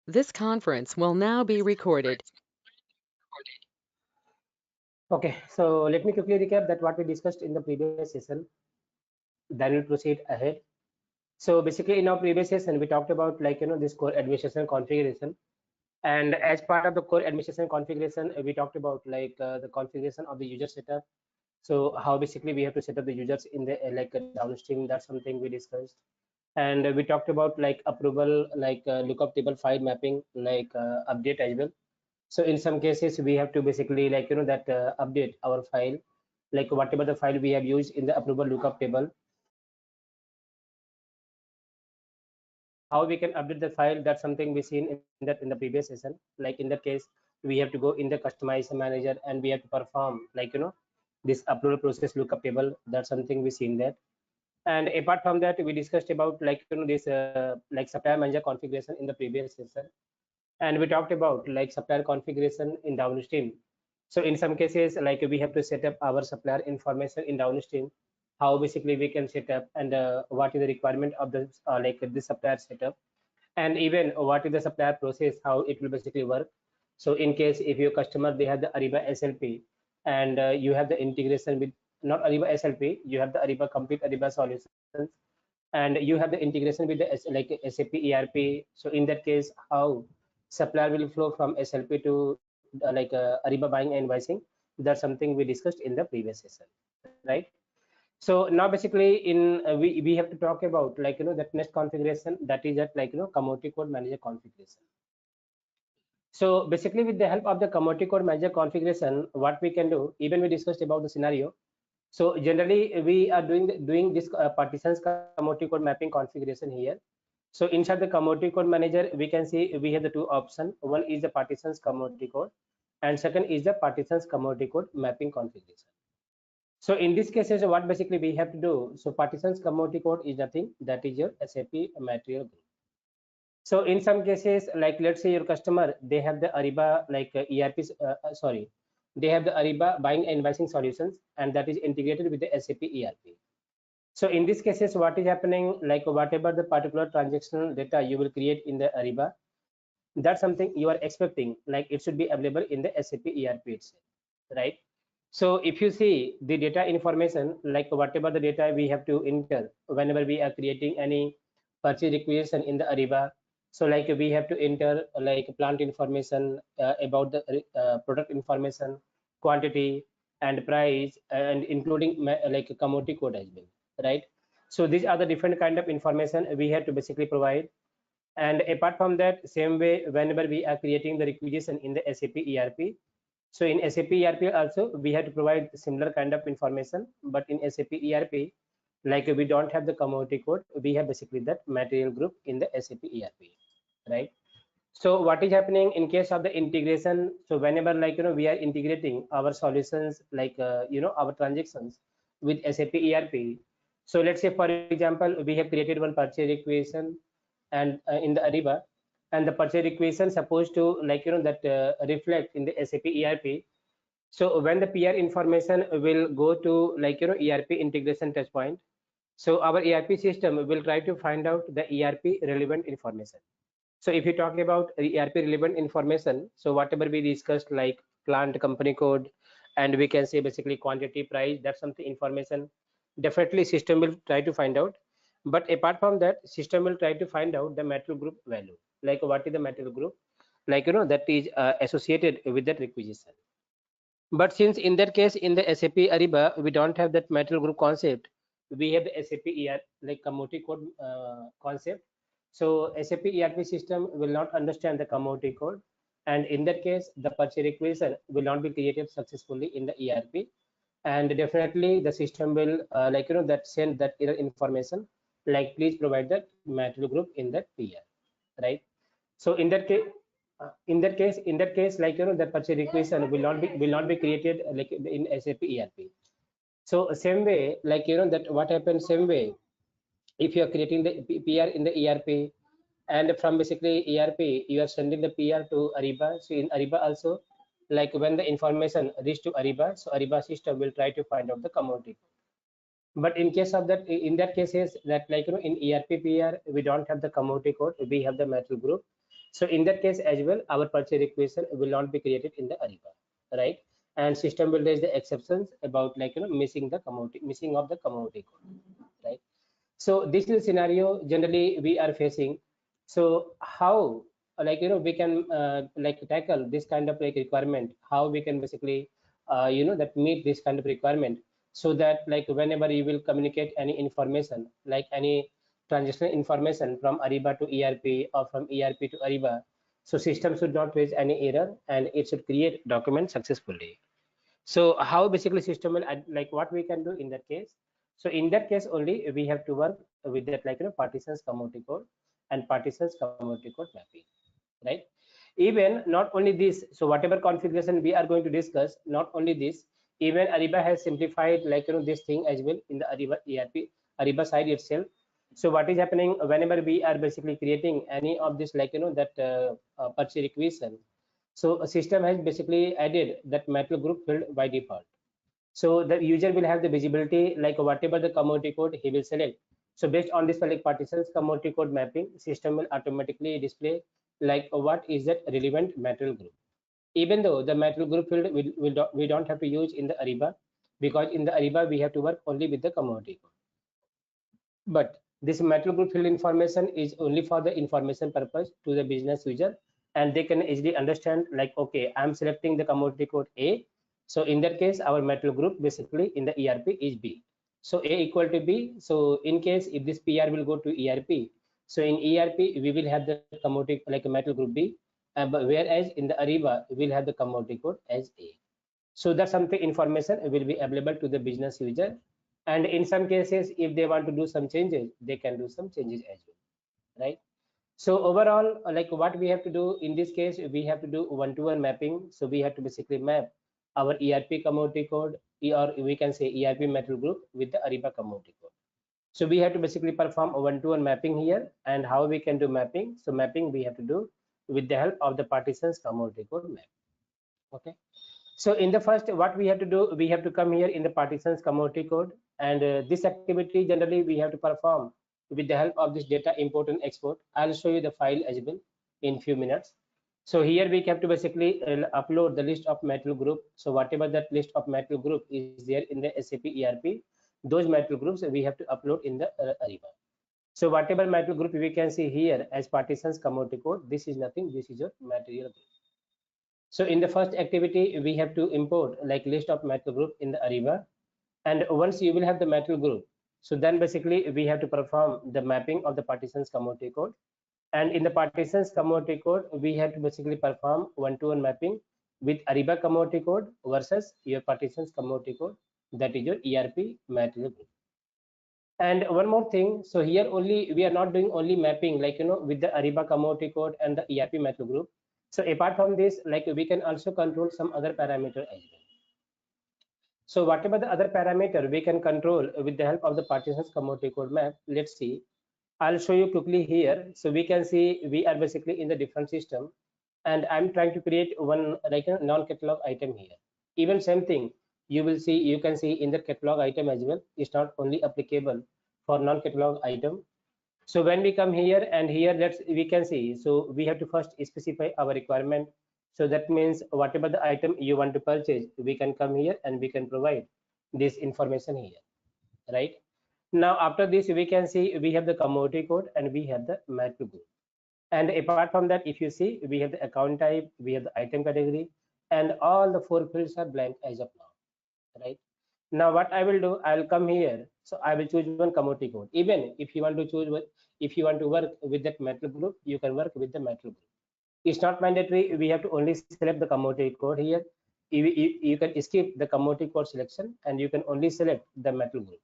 This conference will now be recorded. Okay, so let me quickly recap that what we discussed in the previous session. Then we'll proceed ahead. So basically, in our previous session, we talked about this core administration configuration, and as part of the core administration configuration, we talked about the configuration of the user setup. So how basically we have to set up the users in the downstream. That's something we discussed, and we talked about approval, lookup table file mapping, update as well. So in some cases, we have to basically update our file, like whatever the file we have used in the approval lookup table. How we can update the file, that's something we seen in the previous session. Like in that case, we have to go in the customize manager and we have to perform this approval process lookup table. That's something we seen that. And apart from that, we discussed about this supplier manager configuration in the previous session, and we talked about supplier configuration in downstream. So in some cases, we have to set up our supplier information in downstream, how basically we can set up, and what is the requirement of the the supplier setup, and even what is the supplier process, how it will basically work. So in case if your customer they have the Ariba SLP, and you have the integration with not Ariba SLP, you have the Ariba complete Ariba solutions, and you have the integration with the SAP ERP. So in that case, how supplier will flow from SLP to Ariba buying and invoicing. That's something we discussed in the previous session, right? So now basically we have to talk about that next configuration, that is that commodity code manager configuration. So basically with the help of the commodity code manager configuration, what we can do, even we discussed about the scenario. So generally we are doing this partitions commodity code mapping configuration here. So inside the commodity code manager, we can see we have the two options. One is the partitions commodity code, and second is the partitions commodity code mapping configuration. So in this cases, what basically we have to do, so partitions commodity code is nothing, that is your SAP material group. So in some cases, like let's say your customer, they have the Ariba ERP, sorry, they have the Ariba buying and invoicing solutions, and that is integrated with the SAP ERP. So in these cases, what is happening, like whatever the particular transactional data you will create in the Ariba, that's something you are expecting, like it should be available in the SAP ERP itself, right? So if you see the data information, like whatever the data we have to enter whenever we are creating any purchase requisition in the Ariba. So like we have to enter plant information, about the product information, quantity and price, and including commodity code as well, right? So these are the different kind of information we have to basically provide. And apart from that, same way, whenever we are creating the requisition in the SAP ERP, so in SAP ERP also we have to provide similar kind of information, but in SAP ERP, like we don't have the commodity code, we have basically that material group in the SAP ERP, right? So what is happening in case of the integration? So whenever we are integrating our solutions, our transactions with SAP ERP. So let's say for example we have created one purchase requisition and in the Ariba, and the purchase requisition supposed to reflect in the SAP ERP. So when the PR information will go to ERP integration touch point, so our ERP system will try to find out the ERP relevant information. So if you talk about ERP relevant information, so whatever we discussed like plant company code, and we can say basically quantity price, that's something information definitely system will try to find out. But apart from that, system will try to find out the material group value, like what is the material group, that is associated with that requisition. But since in that case in the SAP Ariba we don't have that material group concept, we have the SAP ER like commodity code concept. So SAP ERP system will not understand the commodity code, and in that case the purchase requisition will not be created successfully in the ERP, and definitely the system will that send that error information, like please provide that material group in that PR, right? So in that case that purchase requisition will not be created like in SAP ERP. So same way, that what happens same way, if you are creating the PR in the ERP, and from basically ERP you are sending the PR to Ariba. So in Ariba also, like when the information reach to Ariba, so Ariba system will try to find out the commodity. But in case of that, in that cases that like in ERPPR we don't have the commodity code, we have the metal group. So in that case as well, our purchase requisition will not be created in the Ariba, right? And system will raise the exceptions about like missing the commodity, missing of the commodity code, right? So this is the scenario generally we are facing. So how like we can like tackle this kind of like requirement, how we can basically that meet this kind of requirement, so that like whenever you will communicate any information, like any transitional information from Ariba to ERP or from ERP to Ariba, so system should not raise any error and it should create document successfully. So how basically system will like what we can do in that case. So in that case only we have to work with that like partitions commodity code and partitions commodity code mapping, right? Even not only this, so whatever configuration we are going to discuss, not only this, even Ariba has simplified like this thing as well in the Ariba ERP Ariba side itself. So what is happening whenever we are basically creating any of this like that purchase requisition, so a system has basically added that metal group field by default. So the user will have the visibility like whatever the commodity code he will select. So based on this like partitions commodity code mapping, system will automatically display like what is that relevant metal group. Even though the metal group field we don't have to use in the Ariba, because in the Ariba we have to work only with the commodity code. But this metal group field information is only for the information purpose to the business user, and they can easily understand like, okay, I'm selecting the commodity code A. So in that case, our metal group basically in the ERP is B. So A equal to B. So in case if this PR will go to ERP, so in ERP we will have the commodity like a metal group B, but whereas in the Ariba we'll have the commodity code as A. So that something information will be available to the business user, and in some cases if they want to do some changes, they can do some changes as well, right? So overall like what we have to do in this case, we have to do one-to-one mapping. So we have to basically map our ERP commodity code, or we can say ERP metal group with the Ariba commodity code. So we have to basically perform a one-to-one mapping here. And how we can do mapping? So mapping we have to do with the help of the partitions commodity code map. Okay. So in the first, what we have to do, we have to come here in the partitions commodity code, and this activity generally we have to perform with the help of this data import and export. I'll show you the file as well in few minutes. So here we have to basically upload the list of metal group. So whatever that list of metal group is there in the SAP ERP, those metal groups we have to upload in the Ariba. So whatever metal group we can see here as partitions commodity code, this is nothing, this is your material group. So in the first activity, we have to import like list of metal group in the Ariba. And once you will have the metal group, so then basically we have to perform the mapping of the partitions commodity code. And in the partitions commodity code, we have to basically perform one-to-one mapping with Ariba commodity code versus your partitions commodity code, that is your ERP metal group. And one more thing, so here only we are not doing only mapping like with the Ariba commodity code and the ERP metal group. So apart from this, like we can also control some other parameter as well. So whatever the other parameter we can control with the help of the partitions commodity code map. Let's see. I'll show you quickly here. So we can see we are basically in the different system, and I'm trying to create one like a non-catalog item here. Even same thing, you will see, you can see in the catalog item as well. It's not only applicable for non-catalog item. So when we come here and here, let's we can see. So we have to first specify our requirement. So that means whatever the item you want to purchase, we can come here and we can provide this information here, right? Now after this, we can see we have the commodity code and we have the metal group. And apart from that, if you see, we have the account type, we have the item category, and all the four fields are blank as of now, right? Now what I will do, I'll come here. So I will choose one commodity code. Even if you want to choose what, if you want to work with that metal group, you can work with the metal group. It's not mandatory. We have to only select the commodity code here. You can skip the commodity code selection and you can only select the metal group.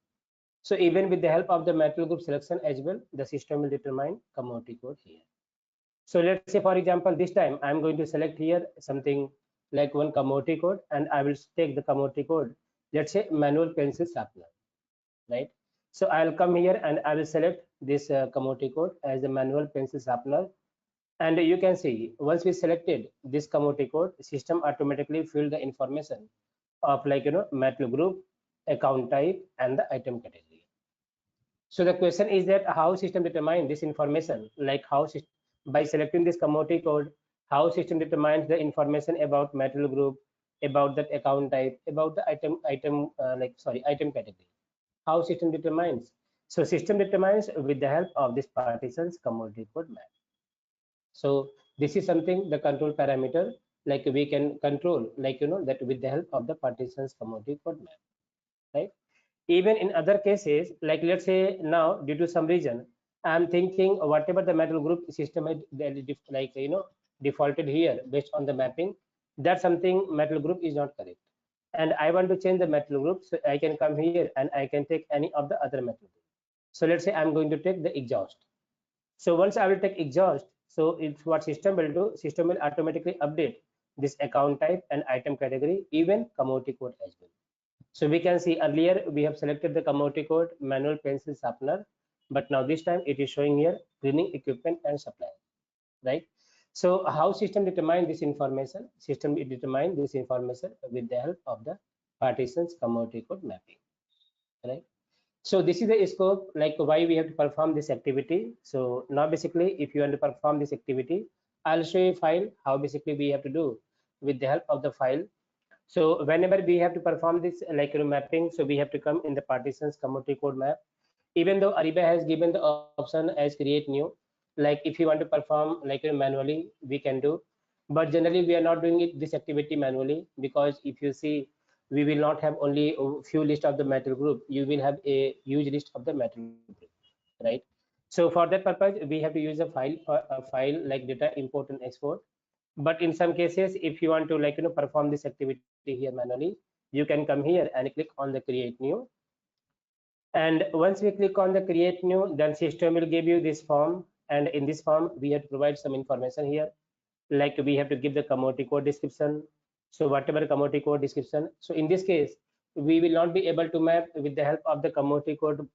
So even with the help of the metal group selection as well, the system will determine commodity code here. So let's say, for example, this time I'm going to select here something like one commodity code, and I will take the commodity code. Let's say manual pencil sharpener, right? So I'll come here and I will select this commodity code as the manual pencil sharpener. And you can see once we selected this commodity code, system automatically fill the information of like metal group, account type, and the item category. So the question is that how system determine this information, like how by selecting this commodity code, how system determines the information about material group, about that account type, about the item category. How system determines? So system determines with the help of this partitions commodity code map. So this is something the control parameter, like we can control, like that with the help of the partitions commodity code map, right? Even in other cases, like let's say now due to some reason, I'm thinking whatever the metal group system is like defaulted here based on the mapping, that something metal group is not correct. And I want to change the metal group, so I can come here and I can take any of the other metal group. So let's say I'm going to take the exhaust. So once I will take exhaust, so it's what system will do. System will automatically update this account type and item category, even commodity code as well. So we can see earlier we have selected the commodity code manual pencil sharpener, but now this time it is showing here cleaning equipment and supply, right? So how system determine this information? System determine this information with the help of the partitions commodity code mapping, right? So this is the scope, like why we have to perform this activity. So now basically, if you want to perform this activity, I'll show you a file how basically we have to do with the help of the file. So whenever we have to perform this mapping, so we have to come in the partitions commodity code map. Even though Ariba has given the option as create new, like if you want to perform manually, we can do. But generally we are not doing it this activity manually, because if you see, we will not have only a few list of the metal group. You will have a huge list of the metal group, right? So for that purpose, we have to use a file like data import and export. But in some cases, if you want to perform this activity here manually, you can come here and click on the create new. And once we click on the create new, then system will give you this form. And in this form we have to provide some information here, like we have to give the commodity code description. So whatever commodity code description, so in this case we will not be able to map with the help of the commodity code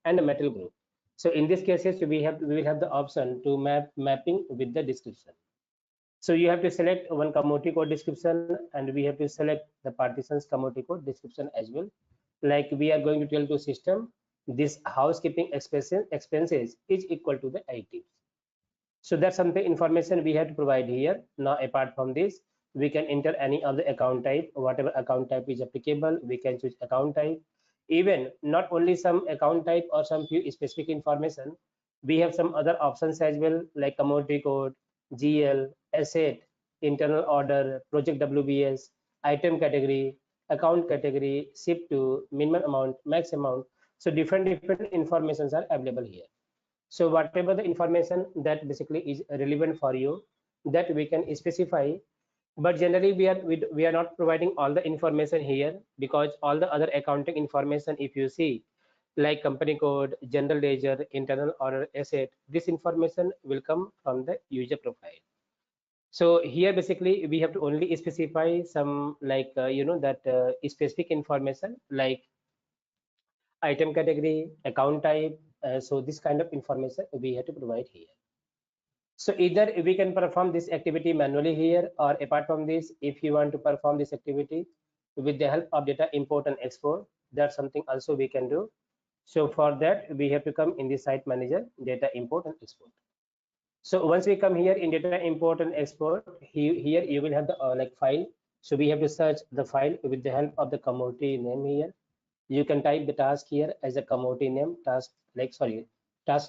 and the metal group. So in this cases we will have the option to mapping with the description. So you have to select one commodity code description, and we have to select the partitions commodity code description as well. Like we are going to tell to system this housekeeping expenses is equal to the items. So that's something information we have to provide here. Now apart from this, we can enter any of the account type, whatever account type is applicable, we can choose account type. Even not only some account type or some few specific information, we have some other options as well, like commodity code, GL, asset, internal order, project WBS, item category, account category, ship to, minimum amount, max amount. So different informations are available here. So whatever the information that basically is relevant for you, that we can specify. But generally we are not providing all the information here, because all the other accounting information, if you see, like company code, general ledger, internal order, asset, this information will come from the user profile. So here basically we have to only specify some that specific information, like item category, account type. So this kind of information we have to provide here. So either we can perform this activity manually here, or apart from this, if you want to perform this activity with the help of data import and export, that's something also we can do. So for that, we have to come in the site manager, data import and export. So once we come here in data import and export, here you will have the file. So we have to search the file with the help of the commodity name here. You can type the task here as a commodity name, task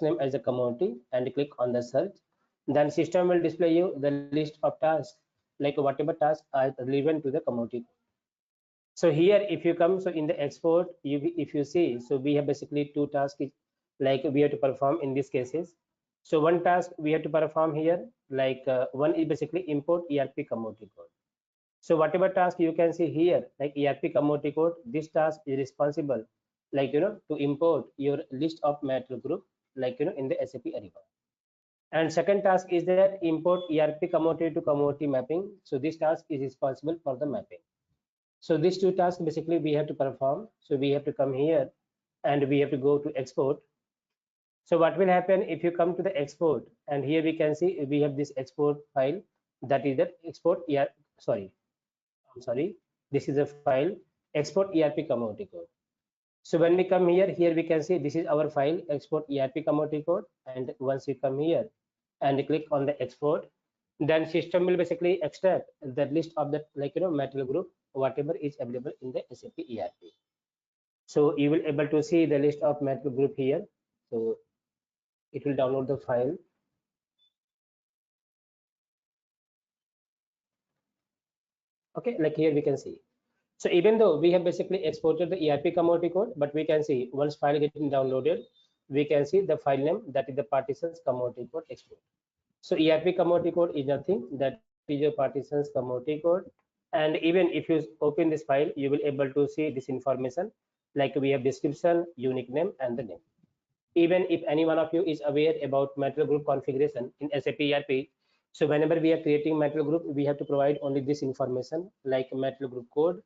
name as a commodity, and click on the search. Then system will display you the list of tasks, like whatever tasks are relevant to the commodity. So here if you come, so in the export, if you see, so we have basically two tasks, like we have to perform in these cases. So one task we have to perform here, one is basically import ERP commodity code. So whatever task you can see here, like ERP commodity code, this task is responsible, to import your list of metal group, in the SAP Ariba. And second task is that import ERP commodity to commodity mapping. So this task is responsible for the mapping. So these two tasks basically we have to perform. So we have to come here and we have to go to export. So what will happen if you come to the export, and here we can see we have this export file, that is the export sorry, I'm sorry, this is a file export ERP commodity code. So when we come here we can see this is our file export ERP commodity code. And once you come here and click on the export, then system will basically extract the list of the material group, whatever is available in the SAP ERP. So you will able to see the list of material group here. So it will download the file. Okay, like here we can see. So even though we have basically exported the ERP commodity code, but we can see once file getting downloaded, we can see the file name, that is the partitions commodity code export. So ERP commodity code is nothing, that is your partitions commodity code. And even if you open this file, you will able to see this information, like we have description, unique name, and the name. Even if any one of you is aware about material group configuration in SAP ERP, so whenever we are creating material group, we have to provide only this information, like material group code,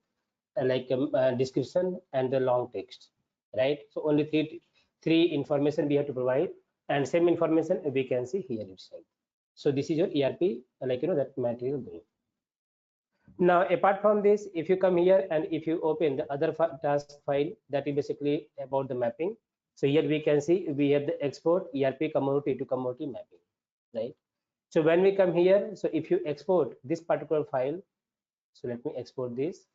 description, and the long text, right? So only three information we have to provide, and same information we can see here itself. So this is your ERP, that material group. Now, apart from this, if you come here and if you open the other task file, that is basically about the mapping. So here we can see we have the export ERP commodity to commodity mapping, right? So when we come here, so if you export this particular file, so let me export this.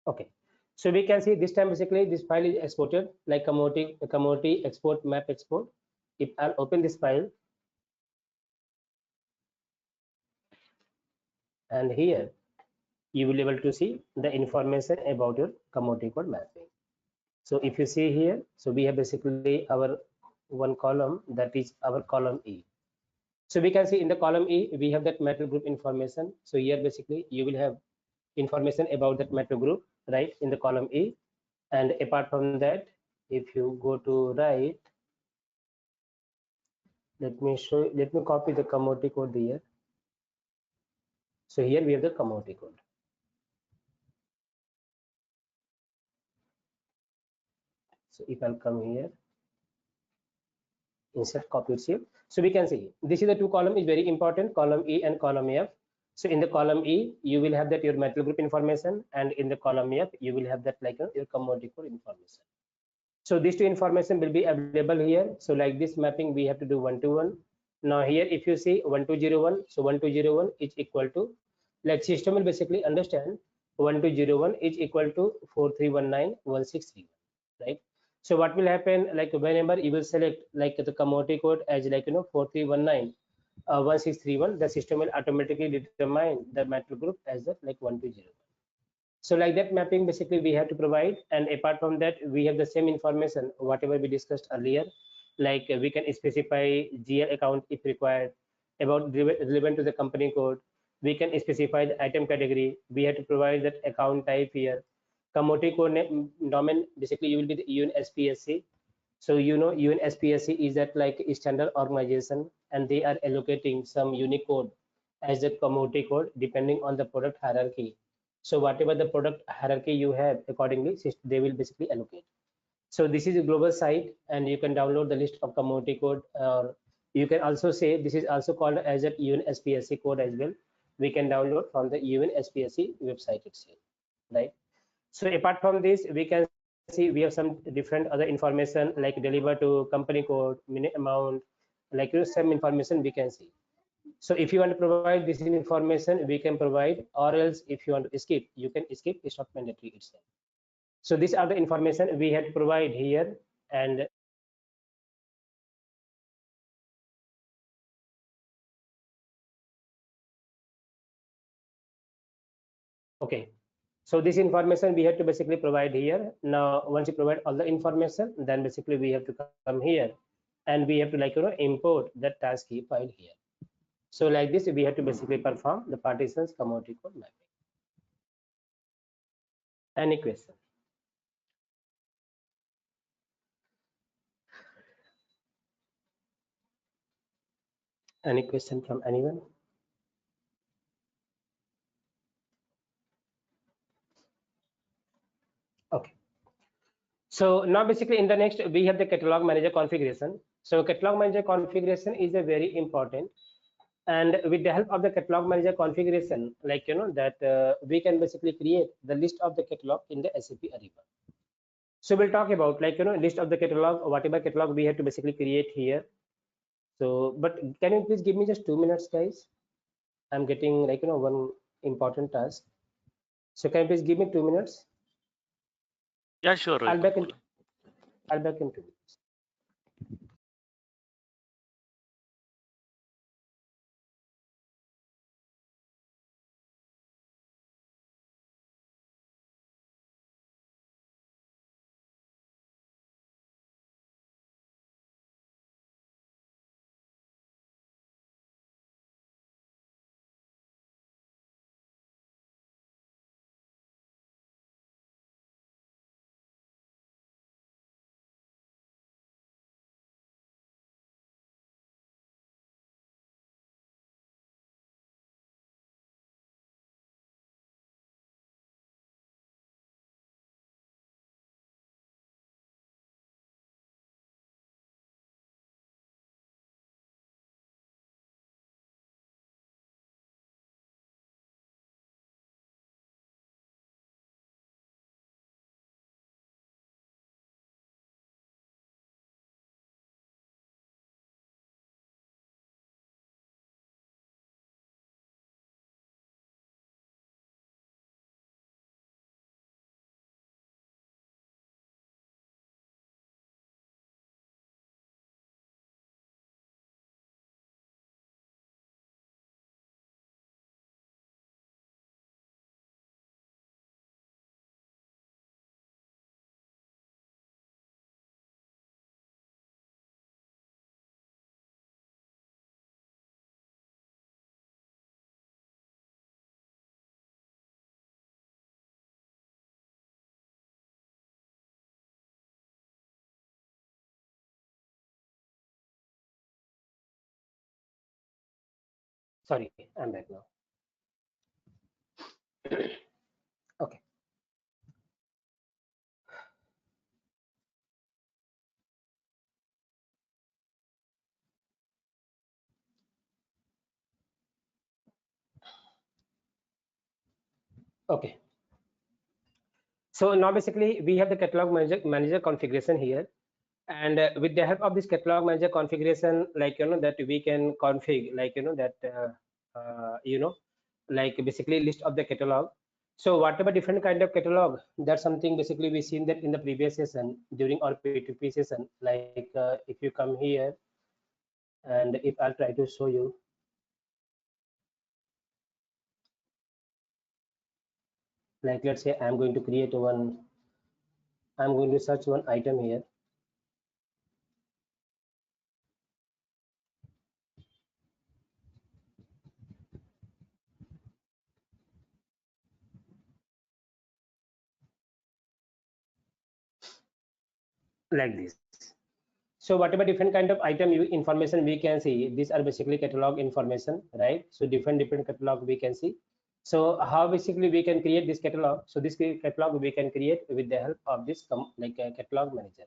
Okay, so we can see this time basically this file is exported like commodity export map export. If I'll open this file, and here you will be able to see the information about your commodity code mapping. So if you see here, so we have basically our one column, that is our column E. So we can see in the column E we have that metal group information. So here basically you will have information about that metal group, right, in the column E. And apart from that, if you go to right, let me copy the commodity code here. So here we have the commodity code. So if I'll come here, insert copy sheet, so we can see this is the two column is very important, column E and column F. So in the column E you will have that your metal group information, and in the column F you will have that your commodity code information. So these two information will be available here. So like this mapping we have to do 1 to 1. Now here if you see 1201, so 1201 is equal to, like system will basically understand 1201 is equal to 43191631, right? So what will happen, like whenever you will select like the commodity code as 4319 1631, the system will automatically determine the metal group as the 1201. So like that mapping basically we have to provide. And apart from that, we have the same information whatever we discussed earlier, like we can specify GL account if required, about relevant to the company code. We can specify the item category. We have to provide that account type here. Commodity code domain, basically you will be the UNSPSC. So UNSPSC is that like a standard organization, and they are allocating some unique code as the commodity code depending on the product hierarchy. So whatever the product hierarchy you have, accordingly they will basically allocate. So this is a global site, and you can download the list of commodity code, or you can also say this is also called as a UNSPSC code as well. We can download from the UNSPSC website itself, right? So apart from this, we can see we have some different other information like deliver to company code, minute amount, like some information we can see. So if you want to provide this information, we can provide, or else if you want to skip, you can skip. It's not mandatory itself. So these are the information we had to provide here. And okay, so this information we have to basically provide here. Now once you provide all the information, then basically we have to come here, and we have to import that task key file here. So like this we have to basically perform the partitions commodity code mapping. Any question? Any question from anyone? Okay, so now basically in the next we have the catalog manager configuration. So catalog manager configuration is a very important, and with the help of the catalog manager configuration, like that we can basically create the list of the catalog in the SAP Ariba. So we'll talk about like list of the catalog, whatever catalog we have to basically create here. So, but can you please give me just 2 minutes, guys? I'm getting like one important task. So can you please give me 2 minutes? Yeah, sure, I'll back in. Kumar. I'll back in 2 minutes. Sorry, I'm back now. Okay. Okay. So now basically we have the catalog manager configuration here, and with the help of this catalog manager configuration, like that we can config like that like basically list of the catalog. So whatever different kind of catalog, that's something basically we seen that in the previous session during our P2P session. Like if you come here, and if I'll try to show you, like let's say I'm going to create one, I'm going to search one item here. Like this. So whatever different kind of item information we can see, these are basically catalog information, right? So different catalog we can see. So how basically we can create this catalog? So this catalog we can create with the help of this like a catalog manager.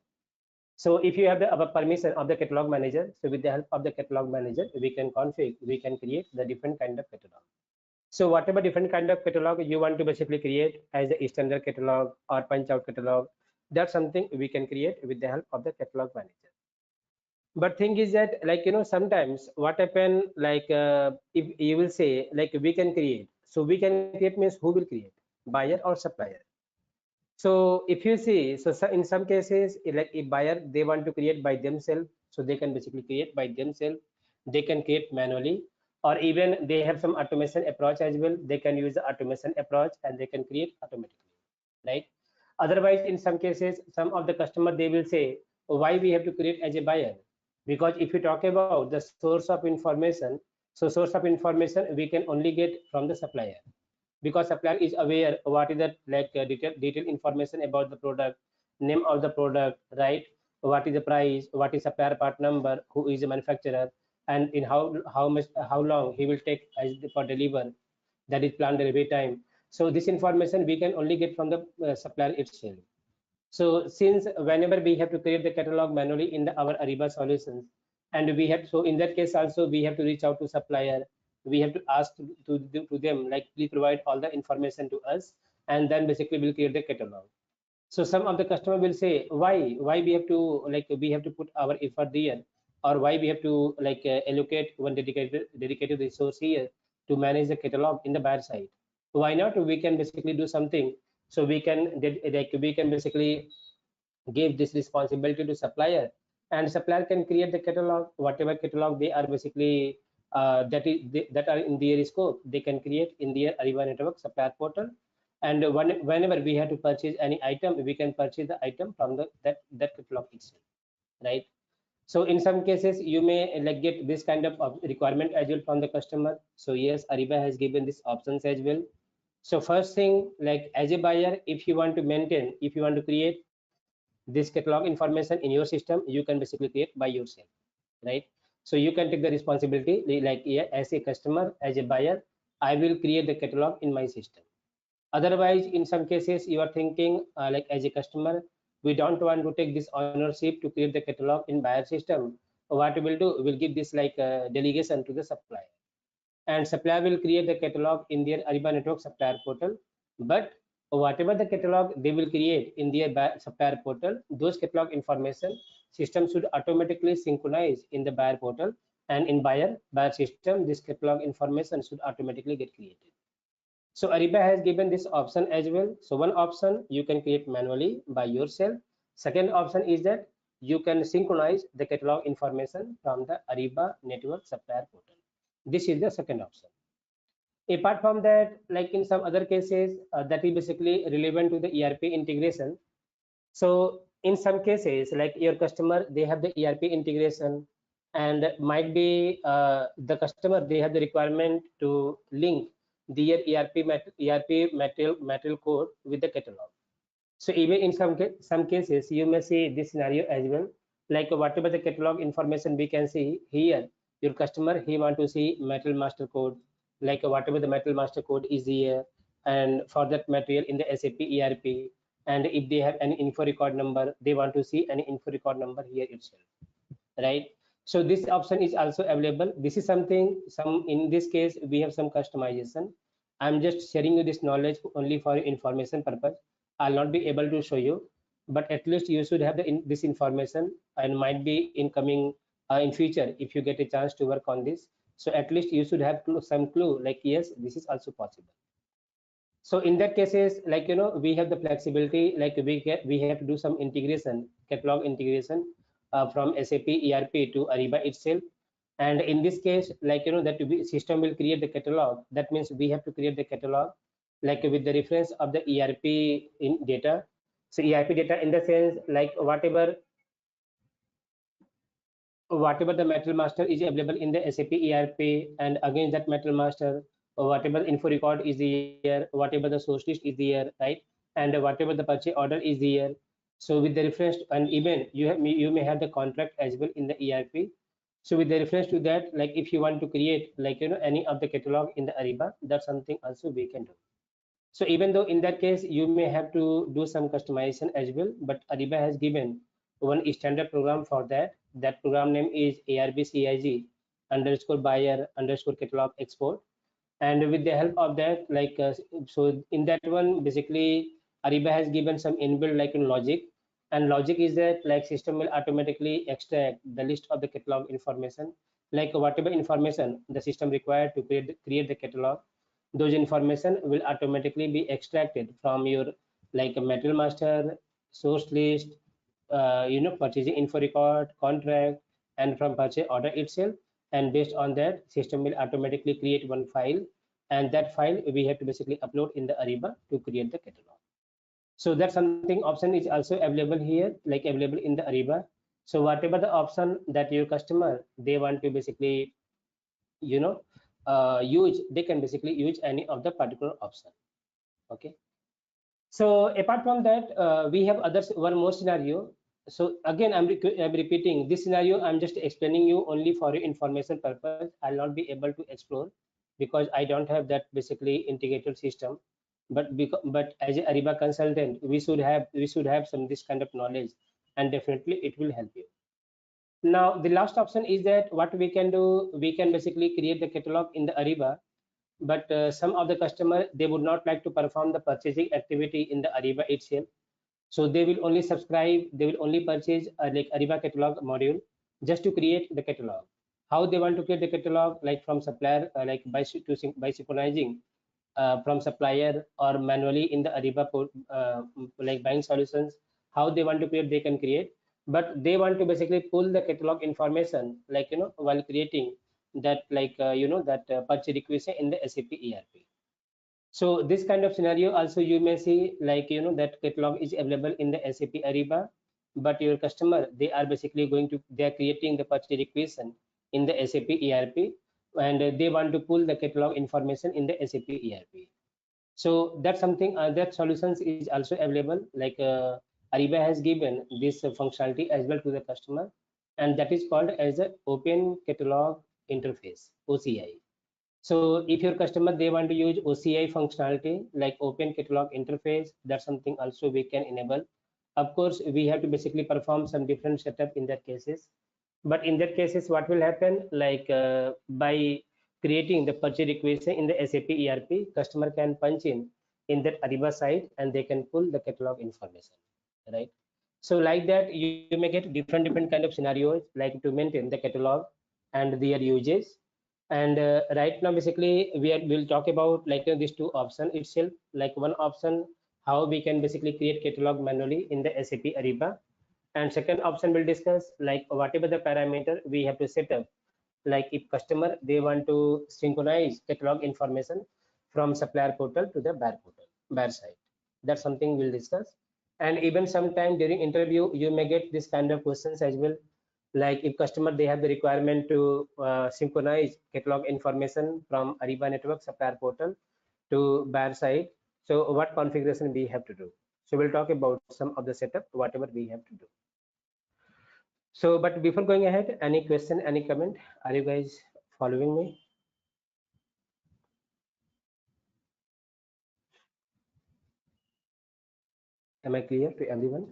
So if you have the permission of the catalog manager, so with the help of the catalog manager, we can config, we can create the different kind of catalog. So whatever different kind of catalog you want to basically create as a standard catalog or punch out catalog, that's something we can create with the help of the catalog manager. But thing is that like sometimes what happen, like if you will say like we can create, so we can create means who will create, buyer or supplier? So if you see, so in some cases like if buyer they want to create by themselves, so they can basically create by themselves, they can create manually, or even they have some automation approach as well, they can use the automation approach and they can create automatically, right? Otherwise in some cases some of the customer they will say, why we have to create as a buyer? Because if you talk about the source of information, so source of information we can only get from the supplier, because supplier is aware what is that like detailed information about the product, name of the product, right? What is the price, what is supplier part number, who is the manufacturer, and in how much, how long he will take as for deliver, that is planned delivery time. So this information we can only get from the supplier itself. So since whenever we have to create the catalog manually in our Ariba solutions, and we have, so in that case also we have to reach out to supplier, we have to ask to them like please provide all the information to us, and then basically we'll create the catalog. So some of the customer will say why we have to like we have to put our effort there, or why we have to like allocate one dedicated resource here to manage the catalog in the buyer side. Why not we can basically do something, so we can like we can basically give this responsibility to supplier, and supplier can create the catalog, whatever catalog they are basically that are in their scope, they can create in their Ariba network supplier portal. And whenever we have to purchase any item, we can purchase the item from that catalog itself, right? So in some cases you may like get this kind of requirement as well from the customer. So yes, Ariba has given these options as well. So first thing, like as a buyer, if you want to maintain, if you want to create this catalog information in your system, you can basically create by yourself, right? So you can take the responsibility like, yeah, as a customer, as a buyer, I will create the catalog in my system. Otherwise, in some cases you are thinking like as a customer, we don't want to take this ownership to create the catalog in buyer system. What we will do, we'll give this like delegation to the supplier, and supplier will create the catalog in their Ariba network supplier portal. But whatever the catalog they will create in their supplier portal, those catalog information system should automatically synchronize in the buyer portal, and in buyer system, this catalog information should automatically get created. So Ariba has given this option as well. So one option you can create manually by yourself. Second option is that you can synchronize the catalog information from the Ariba network supplier portal. This is the second option. Apart from that, like in some other cases, that is basically relevant to the ERP integration. So in some cases, like your customer, they have the ERP integration, and might be the customer, they have the requirement to link their ERP material code with the catalog. So even in some cases, you may see this scenario as well. Like whatever the catalog information we can see here, your customer he want to see material master code, like whatever the material master code is here, and for that material in the SAP ERP, and if they have any info record number, they want to see any info record number here itself, right? So this option is also available. This is something, some in this case we have some customization. I'm just sharing you this knowledge only for information purpose. I'll not be able to show you, but at least you should have this information, and might be in coming in future if you get a chance to work on this. So at least you should have some clue like yes, this is also possible. So in that cases, like we have the flexibility, like we have to do some integration, catalog integration from SAP ERP to Ariba itself. And in this case, like that system will create the catalog. That means we have to create the catalog like with the reference of the ERP in data. So ERP data in the sense like whatever the metal master is available in the SAP ERP, and against that metal master, whatever info record is there, whatever the source list is there, right? And whatever the purchase order is there. So with the reference, and even you may have the contract as well in the ERP. So with the reference to that, like if you want to create like any of the catalog in the Ariba, that's something also we can do. So even though in that case you may have to do some customization as well, but Ariba has given one standard program for that. That program name is ARBCIG underscore buyer underscore catalog export. And with the help of that, like so in that one, basically Ariba has given some inbuilt like in logic. And logic is that like system will automatically extract the list of the catalog information, like whatever information the system required to create the catalog, those information will automatically be extracted from your like a material master, source list, purchasing info record, contract, and from purchase order itself. And based on that, system will automatically create one file, and that file we have to basically upload in the Ariba to create the catalog. So that something option is also available here, like available in the Ariba. So whatever the option that your customer they want to basically you know use, they can basically use any of the particular option. Okay. So apart from that, we have others one more scenario. So again, I'm repeating this scenario. I'm just explaining you only for your information purpose. I'll not be able to explore because I don't have that basically integrated system. but as a Ariba consultant, we should have some this kind of knowledge, and definitely it will help you. Now the last option is that what we can do, we can basically create the catalog in the Ariba, but some of the customer, they would not like to perform the purchasing activity in the Ariba itself. So they will only subscribe, they will only purchase like Ariba catalog module just to create the catalog. How they want to create the catalog, like from supplier, like by synchronizing from supplier or manually in the Ariba like buying solutions. How they want to create, they can create, but they want to basically pull the catalog information, like while creating that, like that purchase request in the SAP ERP. So this kind of scenario also you may see, like that catalog is available in the SAP Ariba, but your customer, they are basically they are creating the purchase equation in the SAP ERP, and they want to pull the catalog information in the SAP ERP. So that's something, that solutions is also available. Like Ariba has given this functionality as well to the customer, and that is called as a Open Catalog Interface, OCI. So if your customer, they want to use OCI functionality like Open Catalog Interface, that's something also we can enable. Of course, we have to basically perform some different setup in that cases. But in that cases, what will happen, like by creating the purchase request in the SAP ERP, customer can punch in that Ariba site, and they can pull the catalog information, right? So like that, you may get different kind of scenarios, like to maintain the catalog and their uses. And right now basically we'll talk about like these two options itself. Like one option, how we can basically create catalog manually in the SAP Ariba, and second option we'll discuss like whatever the parameter we have to set up, like if customer, they want to synchronize catalog information from supplier portal to the buyer side. That's something we'll discuss. And even sometime during interview, you may get this kind of questions as well, like if customer, they have the requirement to synchronize catalog information from Ariba network supplier portal to buyer side, so what configuration we have to do. So we'll talk about some of the setup, whatever we have to do. So but before going ahead, any question, any comment? Are you guys following me? Am I clear to everyone?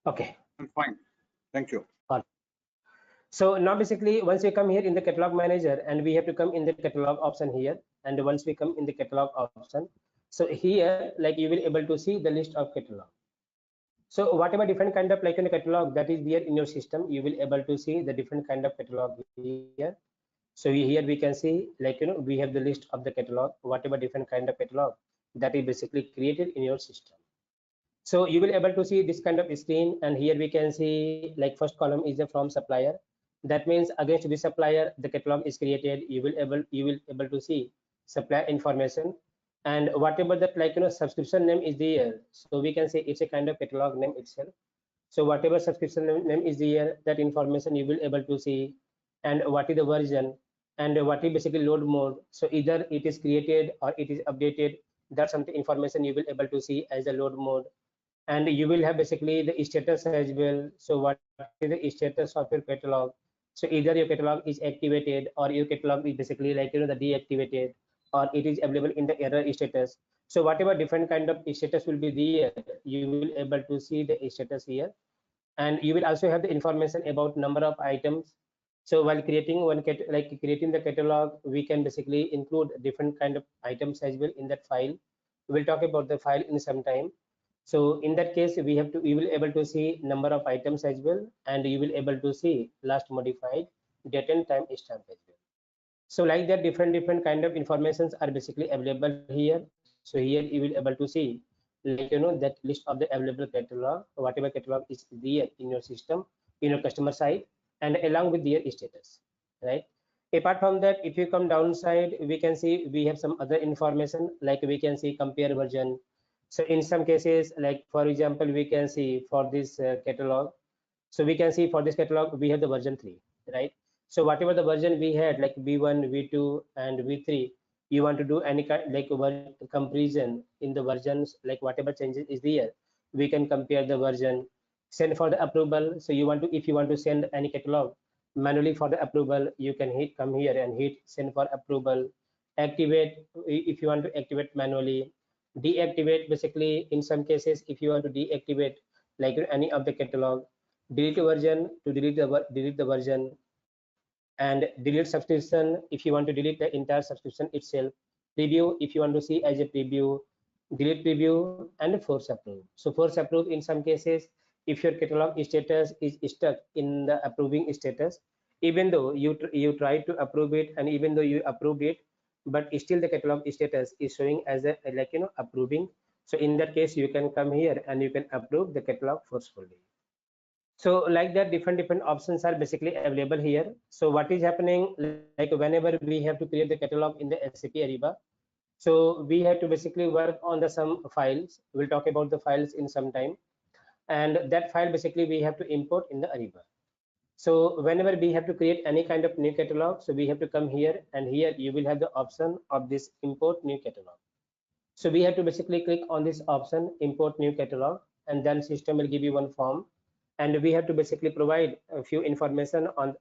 Okay. I'm fine. Thank you. So now basically once we come here in the catalog manager, and we have to come in the catalog option here, and once we come in the catalog option, so here like you will able to see the list of catalog. So whatever different kind of like in a catalog that is there in your system, you will able to see the different kind of catalog here. So here we can see, like we have the list of the catalog, whatever different kind of catalog that is basically created in your system. So you will able to see this kind of screen, and here we can see like first column is the from supplier. That means against the supplier the catalog is created. You will able to see supplier information, and whatever that like subscription name is there, so we can say it's a kind of catalog name itself. So whatever subscription name is there, that information you will able to see, and what is the version, and what is basically load mode. So either it is created or it is updated. That's something information you will able to see as a load mode. And you will have basically the status as well. So what is the status of your catalog? So either your catalog is activated, or your catalog is basically like the deactivated, or it is available in the error status. So whatever different kind of status will be there, you will able to see the status here. And you will also have the information about number of items. So while creating creating the catalog, we can basically include different kind of items as well in that file. We'll talk about the file in some time. So in that case, you will able to see number of items as well, and you will able to see last modified date and time stamp as well. So like that, different kind of informations are basically available here. So here you will able to see, like that list of the available catalog, whatever catalog is there in your system, in your customer side, and along with their status, right? Apart from that, if you come downside, we can see we have some other information, like we can see compare version. So in some cases, like for example, we can see for this catalog, so we can see for this catalog we have the version 3, right? So whatever the version we had, like v1, v2, and v3, you want to do any kind like comparison in the versions, like whatever changes is there, we can compare the version, send for the approval. So you want to, if you want to send any catalog manually for the approval, you can come here and hit send for approval. activate if you want to activate manually, deactivate basically in some cases if you want to deactivate like any of the catalog, delete a version to delete the version, and delete subscription if you want to delete the entire subscription itself, preview if you want to see as a preview, delete preview, and force approve. So force approve in some cases if your catalog status is stuck in the approving status, even though you try to approve it and even though you approved it, but still the catalog status is showing as a like approving. So in that case you can come here and you can approve the catalog forcefully. So like that, different options are basically available here. So what is happening, like whenever we have to create the catalog in the SAP Ariba, so we have to basically work on the some files. We'll talk about the files in some time, and that file basically we have to import in the Ariba. So whenever we have to create any kind of new catalog, so we have to come here, and here you will have the option of this import new catalog. So we have to basically click on this option, import new catalog, and then system will give you one form, and we have to basically provide a few information on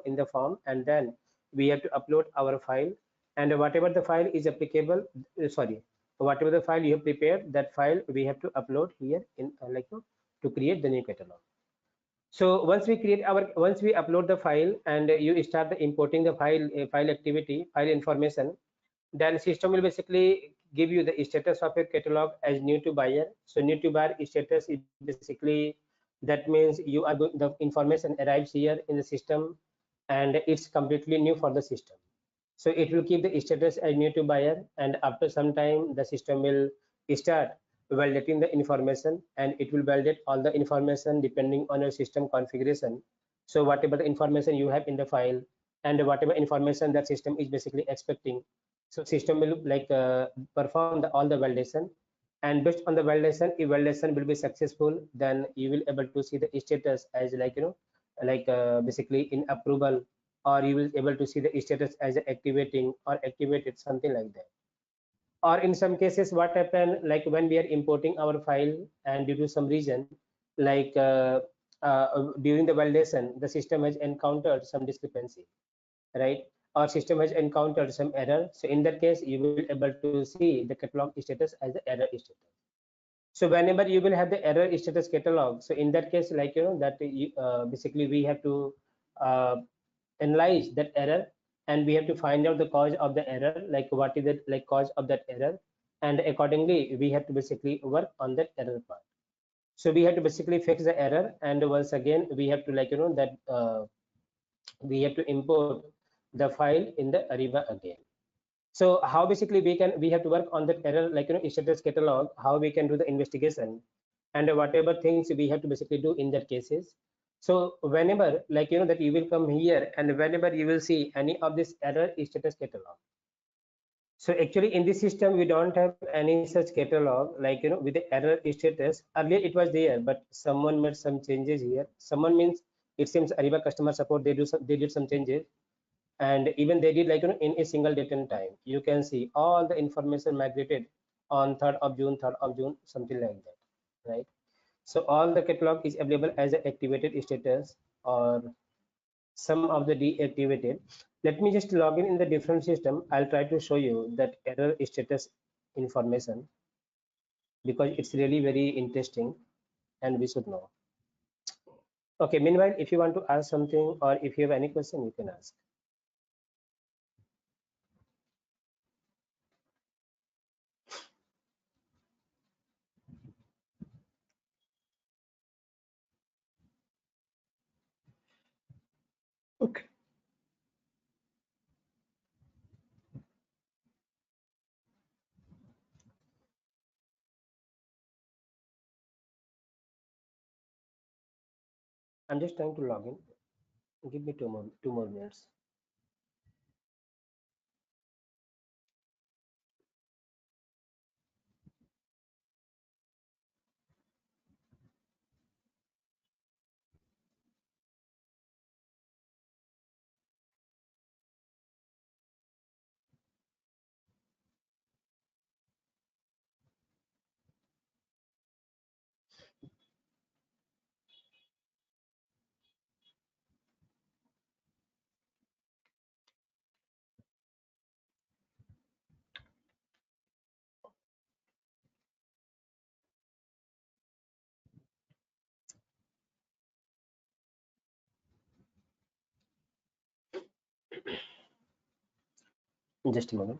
in the form, and then we have to upload our file, and whatever the file is applicable, sorry, whatever the file you have prepared, that file we have to upload here in to create the new catalog. So once we upload the file and you start the importing the file activity, file information, then system will basically give you the status of your catalog as new to buyer. So new to buyer status is basically, that means you are going, the information arrives here in the system and it's completely new for the system. So it will keep the status as new to buyer, and after some time the system will start validating the information, and it will validate all the information depending on your system configuration. So whatever the information you have in the file and whatever information that system is basically expecting, so system will perform all the validation, and based on the validation, if validation will be successful, then you will able to see the status as basically in approval, or you will able to see the status as activating or activated, something like that. Or in some cases what happen, like when we are importing our file and due to some reason, like during the validation the system has encountered some discrepancy, right, or system has encountered some error, so in that case you will able to see the catalog status as the error status. So whenever you will have the error status catalog, so in that case that basically we have to uh, analyze that error, and we have to find out the cause of the error, like what is the cause of that error, and accordingly we have to basically work on that error part. So we have to basically fix the error, and once again we have to that we have to import the file in the Ariba again. So how basically we have to work on that error status catalog, how we can do the investigation, and whatever things we have to basically do in that cases. So whenever that you will come here, and whenever you will see any of this error status catalog, so actually in this system we don't have any such catalog with the error status. Earlier it was there, but someone made some changes here. Someone means, it seems Ariba customer support, they did some changes, and even they did in a single date and time. You can see all the information migrated on 3rd of June, 3rd of June, something like that, right? So all the catalog is available as an activated status or some of the deactivated. Let me just log in the different system. I'll try to show you that error status information, because it's really very interesting and we should know. Okay, meanwhile, if you want to ask something or if you have any question, you can ask. Okay. I'm just trying to log in. Give me two more minutes. Just a moment.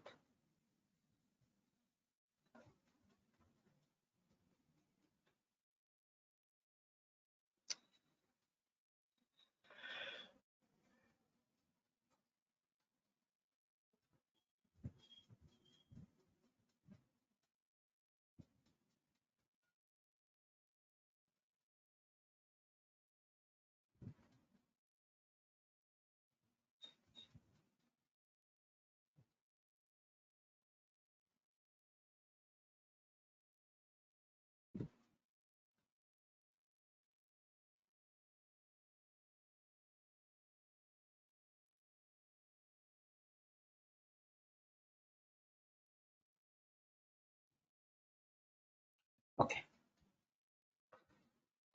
Okay,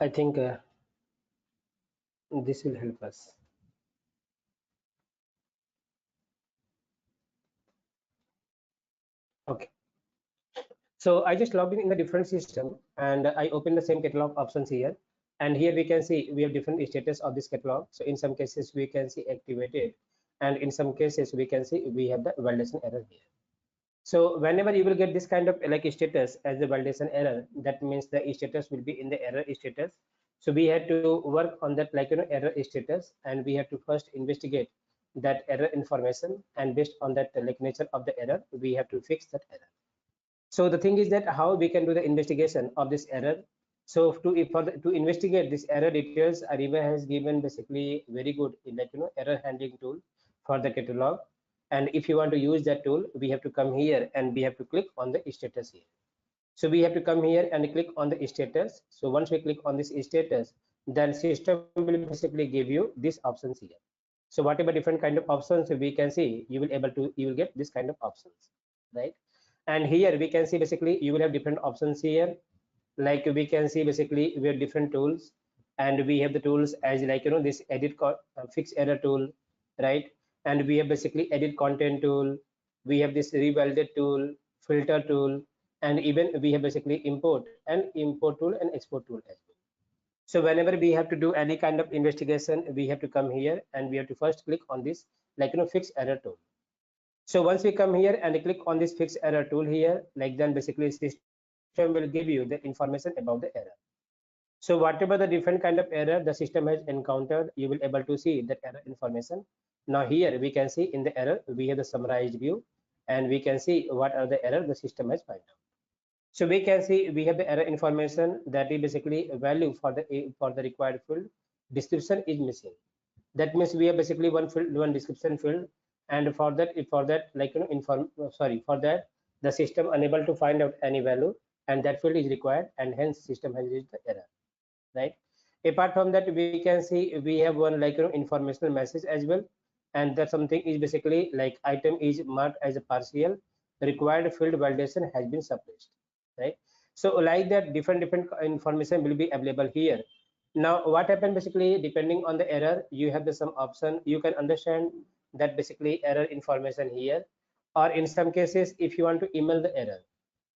I think this will help us. Okay, so I just logged in the different system and I open the same catalog options here. And here we can see we have different status of this catalog. So in some cases we can see activated, and in some cases we can see we have the validation error here. So whenever you will get this kind of like status as the validation error, that means the status will be in the error status. So we had to work on that like error status, and we have to first investigate that error information, and based on that like nature of the error, we have to fix that error. So the thing is that how we can do the investigation of this error. So to investigate this error details, Ariba has given basically very good like error handling tool for the catalog. And if you want to use that tool, we have to come here and we have to click on the status here. So we have to come here and click on the status. So once we click on this status, then system will basically give you these options here. So whatever different kind of options we can see, you will get this kind of options, right? And here we can see basically you will have different options here. Like we can see basically we have different tools, and we have the tools as like this fix error tool, right? And we have basically edit content tool, we have this revalidate tool, filter tool, and even we have basically import tool and export tool as well. So whenever we have to do any kind of investigation, we have to come here and we have to first click on this like fix error tool. So once we come here and click on this fix error tool here, like then basically system will give you the information about the error. So whatever the different kind of error the system has encountered, you will able to see that error information. Now here we can see in the error, we have the summarized view, and we can see what are the error the system has found out. So we can see we have the error information, that is basically a value for the required field. Description is missing. That means we have basically one description field, and for that like for that the system unable to find out any value, and that field is required, and hence system has reached the error, right? Apart from that, we can see we have one like informational message as well, and that something is basically like item is marked as a partial, required field validation has been suppressed, right? So like that different information will be available here. Now what happened basically, depending on the error, you have the some option, you can understand that basically error information here, or in some cases if you want to email the error.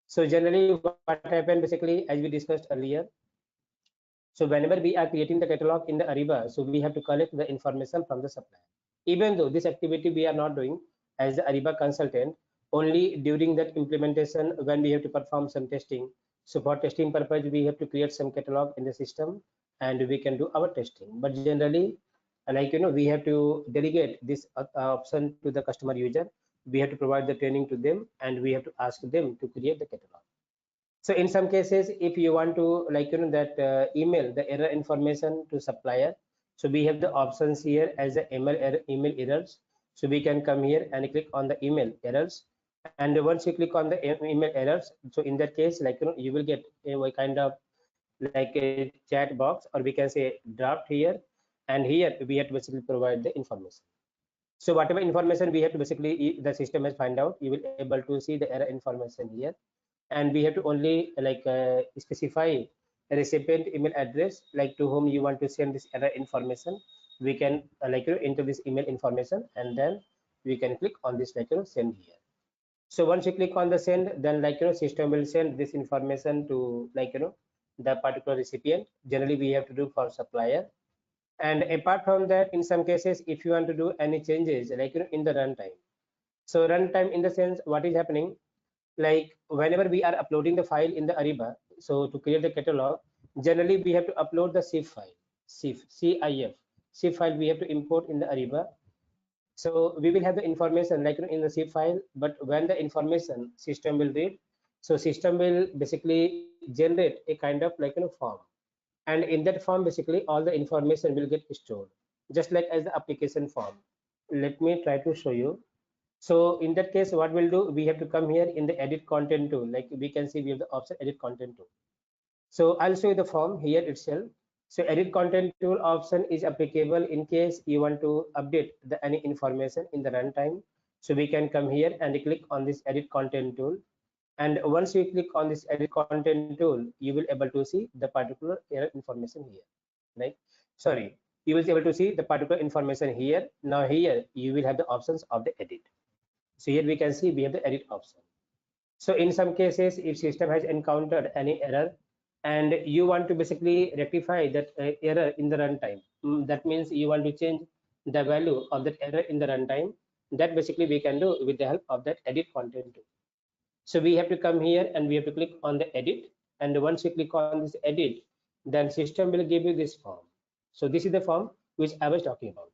So generally what happened basically, as we discussed earlier, so whenever we are creating the catalog in the Ariba, so we have to collect the information from the supplier. Even though this activity we are not doing as the Ariba consultant, only during that implementation when we have to perform some testing. So for testing purpose, we have to create some catalog in the system and we can do our testing. But generally, like we have to delegate this option to the customer user. We have to provide the training to them, and we have to ask them to create the catalog. So in some cases, if you want to like that email the error information to supplier, so we have the options here as the email errors. So we can come here and click on the email errors, and once you click on the email errors, so in that case, like you will get a kind of like a chat box, or we can say draft here, and here we have to basically provide the information. So whatever information we have to basically the system has find out, you will able to see the error information here, and we have to only like specify a recipient email address, like to whom you want to send this error information. We can like enter this email information, and then we can click on this like send here. So once you click on the send, then like system will send this information to like the particular recipient. Generally we have to do for supplier. And apart from that, in some cases if you want to do any changes like in the runtime, So runtime in the sense what is happening, like whenever we are uploading the file in the Ariba, so to create the catalog, generally we have to upload the CIF file, CIF file we have to import in the Ariba. So we will have the information like in the CIF file, but when the information system will read, so system will basically generate a kind of like form, and in that form basically all the information will get stored, just like as the application form. Let me try to show you. So in that case, what we'll do, we have to come here in the edit content tool. Like we can see, we have the option edit content tool. So I'll show you the form here itself. So edit content tool option is applicable in case you want to update the any information in the runtime. So we can come here and click on this edit content tool. And once you click on this edit content tool, you will able to see the particular error information here. Right? Sorry, you will be able to see the particular information here. Now here you will have the options of the edit. So here we can see we have the edit option. So in some cases, if system has encountered any error and you want to basically rectify that error in the runtime, that means you want to change the value of that error in the runtime, that basically we can do with the help of that edit content tool. So we have to come here and we have to click on the edit. And once you click on this edit, then system will give you this form. So this is the form which I was talking about.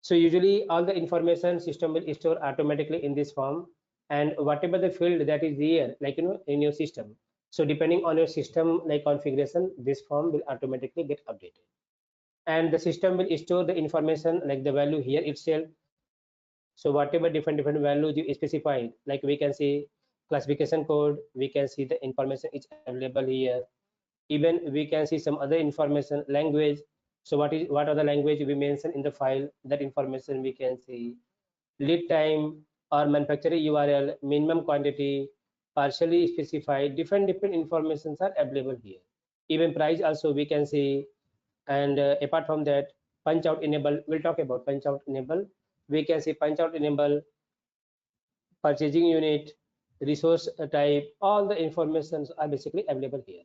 So usually all the information system will store automatically in this form, and whatever the field that is there, like in your system. So depending on your system like configuration, this form will automatically get updated. And the system will store the information like the value here itself. So whatever different values you specified, like we can see classification code, we can see the information is available here. Even we can see some other information, language. So what are the language we mentioned in the file, that information we can see. Lead time or manufacturer URL, minimum quantity, partially specified, different informations are available here. Even price also we can see. And apart from that, punch out enable, we'll talk about punch out enable. We can see punch out enable, purchasing unit, resource type, all the informations are basically available here.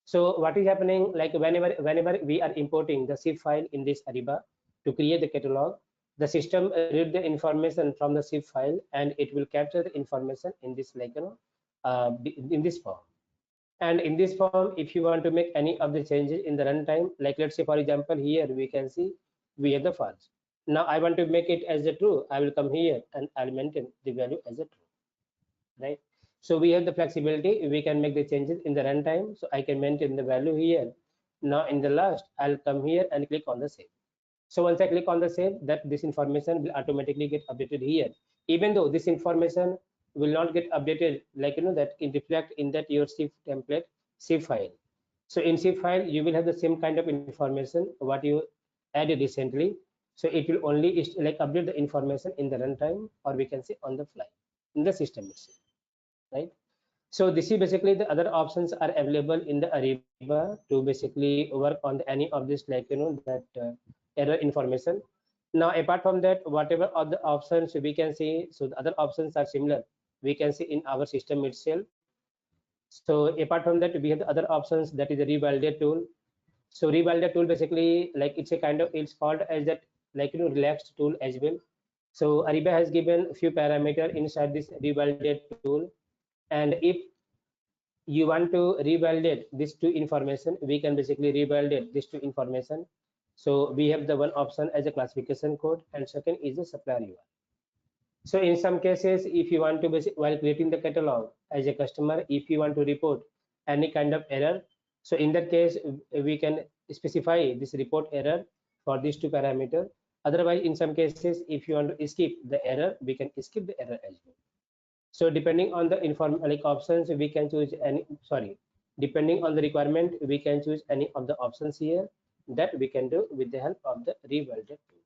So what is happening, like whenever we are importing the zip file in this Ariba to create the catalog, the system read the information from the zip file and it will capture the information in this in this form. And in this form, if you want to make any of the changes in the runtime, like let's say for example here we can see we have the false. Now I want to make it as a true. I will come here and I'll maintain the value as a true, right? So we have the flexibility, we can make the changes in the runtime. So I can maintain the value here. Now in the last, I'll come here and click on the save. So once I click on the save, that this information will automatically get updated here. Even though this information will not get updated, like that in reflect in that your zip template, zip file. So in zip file, you will have the same kind of information what you added recently. So it will only like update the information in the runtime, or we can say on the fly in the system itself, right? So this is basically the other options are available in the Ariba to basically work on any of this, like that error information. Now apart from that, whatever other options we can see, so the other options are similar, we can see in our system itself. So apart from that, we have the other options, that is the revalidate tool. So revalidate tool basically like it's a kind of, it's called as that like relaxed tool as well. So Ariba has given a few parameters inside this revalidate tool, and if you want to revalidate these two information, we can basically revalidate these two information. So we have the one option as a classification code, and second is the supplier URL. So in some cases, if you want to while creating the catalog as a customer, if you want to report any kind of error, so in that case we can specify this report error for these two parameters. Otherwise, in some cases, if you want to skip the error, we can skip the error as well. So depending on the options, we can choose any, sorry, depending on the requirement, we can choose any of the options here that we can do with the help of the revalidate tool.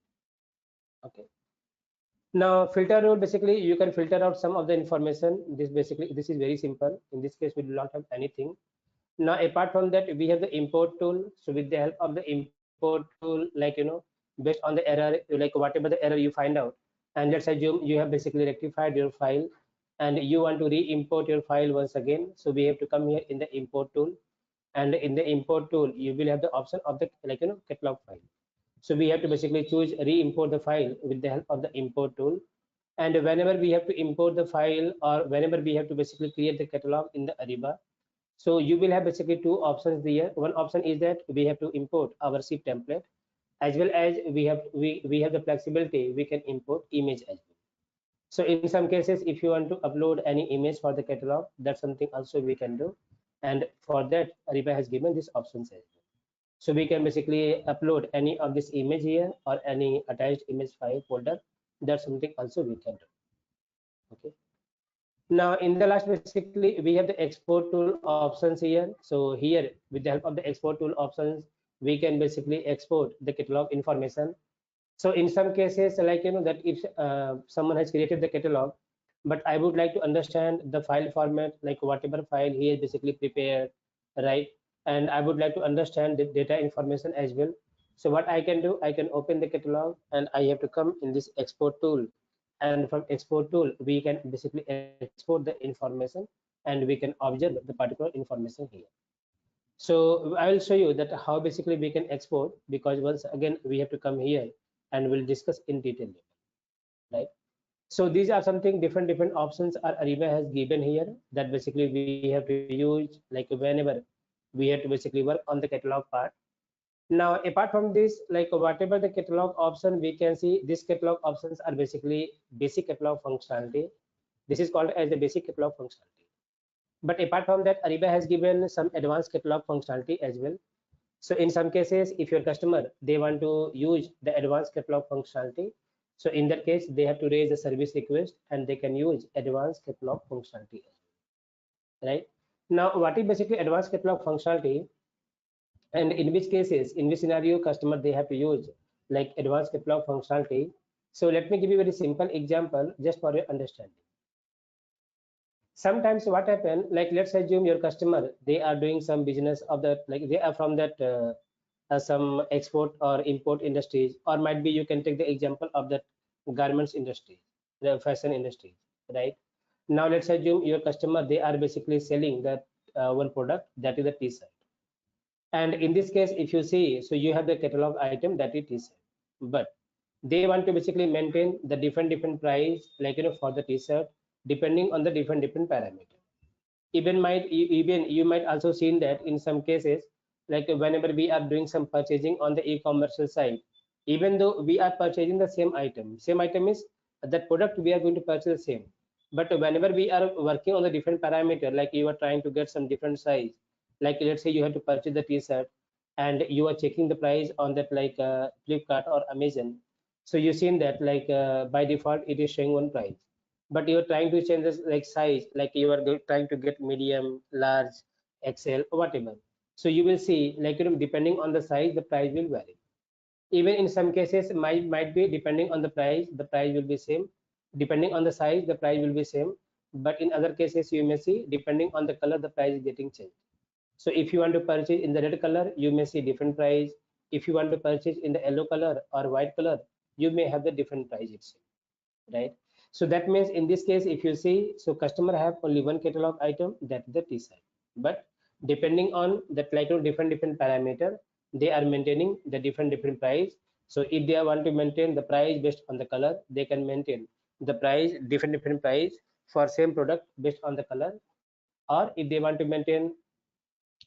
Okay. Now filter rule, basically you can filter out some of the information. This is very simple. In this case, we do not have anything. Now apart from that, we have the import tool. So with the help of the import tool, like based on the error, like whatever the error you find out, and let's assume you have basically rectified your file and you want to re-import your file once again. So we have to come here in the import tool, and in the import tool you will have the option of the catalog file. So we have to basically choose re-import the file with the help of the import tool, And whenever we have to import the file, or whenever we have to basically create the catalog in the Ariba, so you will have basically two options there. One option is that we have to import our SIP template, as well as we have the flexibility, we can import image as well. So in some cases, if you want to upload any image for the catalog, that's something also we can do. And for that, Ariba has given these options as well. So we can basically upload any of this image here, or any attached image file folder. That's something also we can do. Okay. Now in the last, basically we have the export tool options here. So here, with the help of the export tool options, we can basically export the catalog information. So in some cases, like that if someone has created the catalog, but I would like to understand the file format, like whatever file he has basically prepared, right? And I would like to understand the data information as well. So what I can do, I can open the catalog, and I have to come in this export tool, and from export tool we can basically export the information, and we can observe the particular information here. So I will show you that how basically we can export, because once again we have to come here and we'll discuss in detail, right? So these are something different options our Ariba has given here, that basically we have to use like whenever we have to basically work on the catalog part. Now apart from this, like whatever the catalog option, we can see these catalog options are basically basic catalog functionality. This is called as the basic catalog functionality. But apart from that, Ariba has given some advanced catalog functionality as well. So in some cases, if your customer, they want to use the advanced catalog functionality, so in that case, they have to raise a service request and they can use advanced catalog functionality, right? Now, what is basically advanced catalog functionality, and in which cases, in which scenario customer they have to use like advanced catalog functionality? So let me give you a very simple example just for your understanding. Sometimes what happen, like let's assume your customer, they are doing some business of that, like they are from that some export or import industries, or might be you can take the example of that garments industry, the fashion industry, right? Now let's assume your customer, they are basically selling that one product, that is a t-shirt. And in this case, if you see, so you have the catalog item, that is t-shirt, but they want to basically maintain the different price, like for the t-shirt, depending on the different parameter. Even you might also seen that in some cases, like whenever we are doing some purchasing on the e-commercial site, even though we are purchasing the same item is that product we are going to purchase the same, but whenever we are working on the different parameter, like you are trying to get some different size, like let's say you have to purchase the t-shirt, and you are checking the price on that, like Flipkart or Amazon. So you seen that like by default it is showing one price, but you're trying to change this like size, like you are trying to get medium, large, XL, or whatever. So you will see, like depending on the size, the price will vary. Even in some cases, might be depending on the price will be same. Depending on the size, the price will be same. But in other cases, you may see depending on the color, the price is getting changed. So if you want to purchase in the red color, you may see different price. If you want to purchase in the yellow color or white color, you may have the different price itself, right? So that means in this case, if you see, so customer have only one catalog item, that is the t-shirt, but depending on that, like different parameter, they are maintaining the different price. So if they want to maintain the price based on the color, they can maintain the price different price for same product based on the color. Or if they want to maintain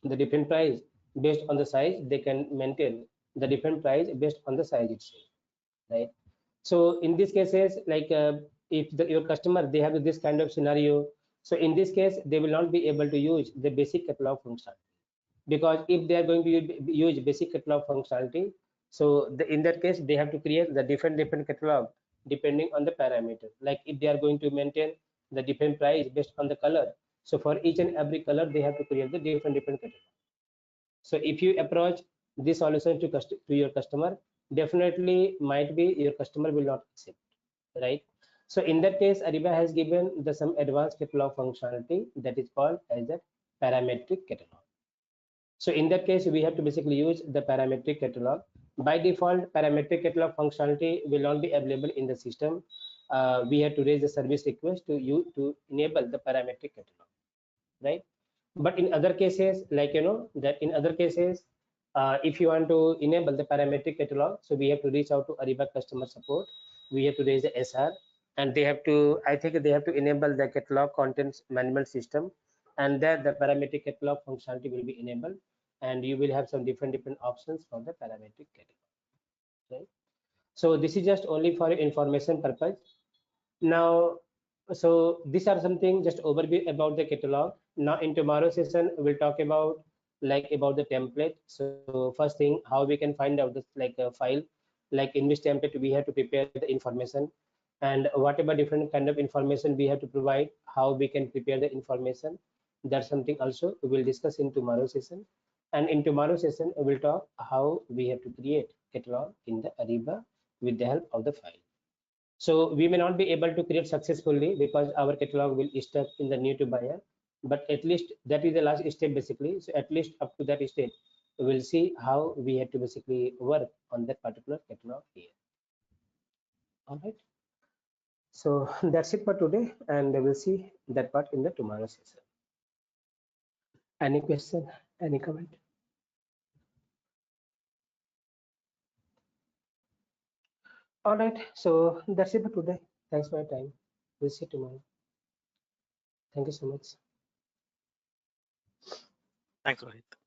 the different price based on the size, they can maintain the different price based on the size itself, right? So in these cases, like if your customer, they have this kind of scenario, so in this case they will not be able to use the basic catalog functionality, because if they are going to use basic catalog functionality, so in that case they have to create the different catalog depending on the parameter. Like if they are going to maintain the different price based on the color, so for each and every color they have to create the different catalog. So if you approach this solution to your customer, definitely might be your customer will not accept, right? So in that case, Ariba has given the some advanced catalog functionality, that is called as the parametric catalog. So in that case, we have to basically use the parametric catalog. By default, parametric catalog functionality will not be available in the system. We have to raise a service request to you to enable the parametric catalog, right? But in other cases, like that in other cases, if you want to enable the parametric catalog, so we have to reach out to Ariba customer support. We have to raise the SR, and they have to, I think they have to enable the catalog contents management system, and there the parametric catalog functionality will be enabled, and you will have some different options for the parametric catalog, right? So this is just only for information purpose. Now, so these are something just overview about the catalog. Now in tomorrow's session we'll talk about about the template. So first thing, how we can find out this a file, in which template we have to prepare the information, and whatever different kind of information we have to provide, how we can prepare the information. That's something also we will discuss in tomorrow's session. And in tomorrow's session we'll talk how we have to create catalog in the Ariba with the help of the file. So we may not be able to create successfully because our catalog will stuck in the new to buyer, but at least that is the last step basically. So at least up to that step, we'll see how we have to basically work on that particular catalog here. All right. So that's it for today, and we'll see that part in the tomorrow session. Any question? Any comment? All right. So that's it for today. Thanks for your time. We'll see you tomorrow. Thank you so much. Thanks, Rohit.